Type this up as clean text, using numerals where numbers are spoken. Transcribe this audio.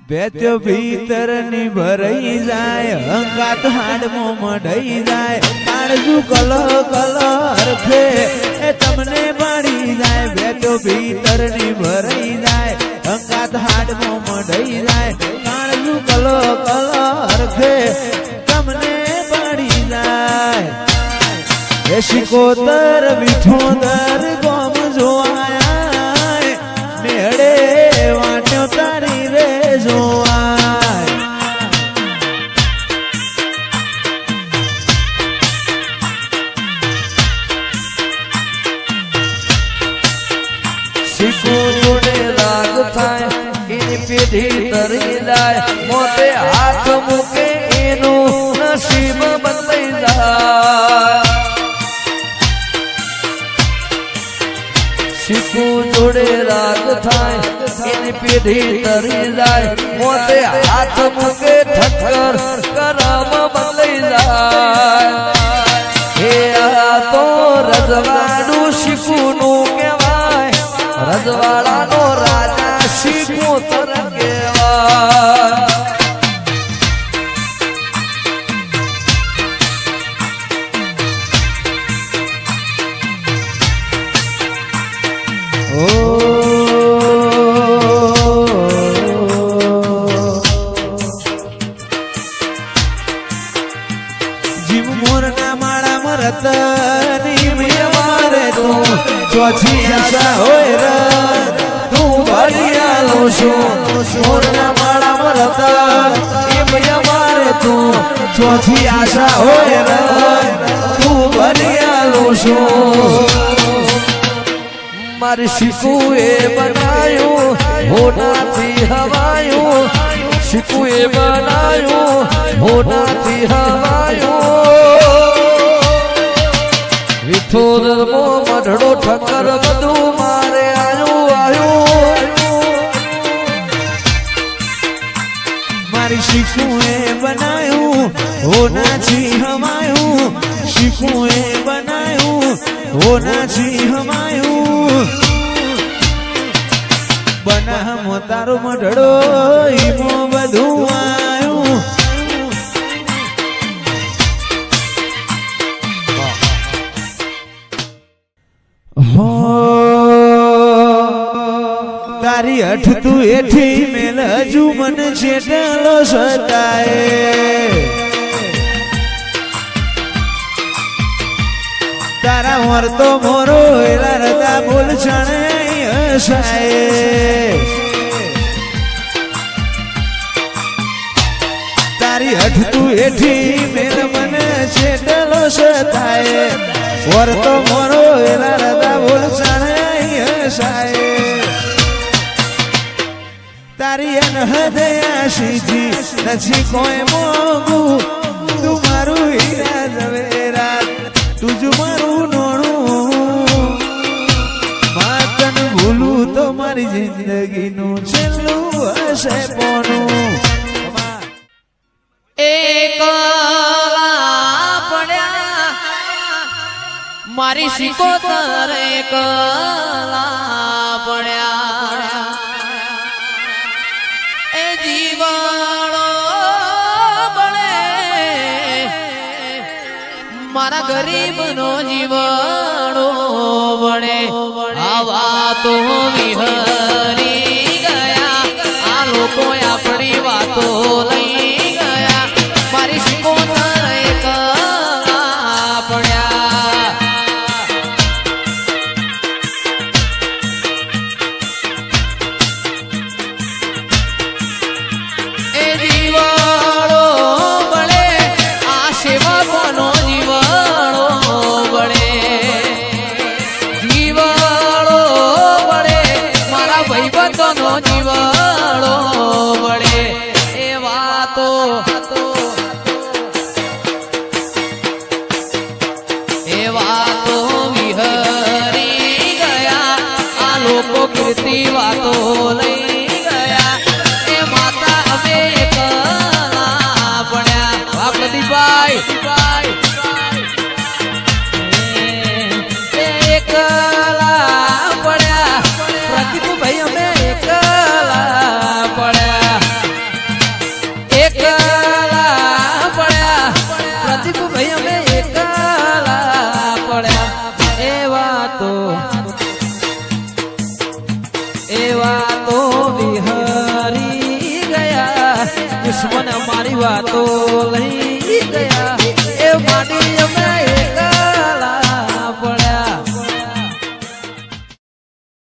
બેત્યો ભીતર ની ભરાઈ જાય અંગાત હાડમો મઢાઈ જાય કાળજુ કલ કલ હરખે એ તમને પાડી જાય બેત્યો ભીતર ની ભરાઈ જાય અંગાત હાડમો મઢાઈ જાય કાળજુ કલ કલ હરખે તમને પાડી જાય એ શિકોતર વિઠોદર ગોમ જોવાય નેડે વાટ્યો તારી રે જોવાય શીખો જોડે રાગ થાય એની પેઢી તરી જાય મોતે હાથ મૂકે એનું નસીબ બદલાઈ જાય શીખું જોડે રાગ થાય એની પેઢી તરી જાય મોતે હાથ મૂકે ઠક્કર કરમ બદલાઈ જાય હે આ તો રજવાડું શીખુનું કહેવાય રજવાડાનો રાજા શીખું તર કહેવાય જીવ મોરના માળા મરત ની મારે તું ચોથી આશા હોય ર તું ભરિયાલો છું મોરના માળા મરત મારે તું ચોથી આશા હોય ર તું ભરિયાલો છું મારી શીખું એ બનાયું હોનાથી હવાયું શીખું એ બનાયું હોનાથી હવાયું વિઠોદર મો મઢડો ઠક્કર બધું મારે આયું આયું મારી શીખું એ બનાયું હોનાથી હવાયું શીખું એ બનાયું હોનાથી હમાયું બનામો તારો મઢડો ઈમો બધું આયું હો તારી અઠ તું એઠી મેલ હજુ મને છેટલો સતાય તારા વર્તો મોરો એલા રતા બોલ છણે હસાય તારી હઠ તું એઠી મેલ મને છેટલો સતાય વર્તો મોરો એલા રતા બોલ છણે હસાય તારી અનહદયા સીધી નથી કોઈ મોગું તું મારું હીરા ઝવેરા તુજું મારું નોણું માતન ભૂલું તો મારી જિંદગીનું છેલ્લું હશે પોનું એકલા પડ્યા મારી શિકોતર એકલા પડ્યા એ જીવાણો બળે મારા ગરીબનો જીવાણો બળે આવા તો વિહરી ગયા આ લોકો આપણી વાતો લઈ ગયા મારી શિકોતર એકલા પડ્યા એ જીવાણો બળે આ સેવકોનો જીવાણો બળે જીવાણો બળે મારા ભાઈબંધોનો જીવાણો બળે એ વાતો વિહરી ગયા આ લોકો કીર્તિ વાતો લઈ ગયા એ માતા અમે એકલા પડ્યા પ્રદીપભાઈ વાતો એ વાતો વિહરી ગયા દુશ્મન મારી વાતો લઈ ગયા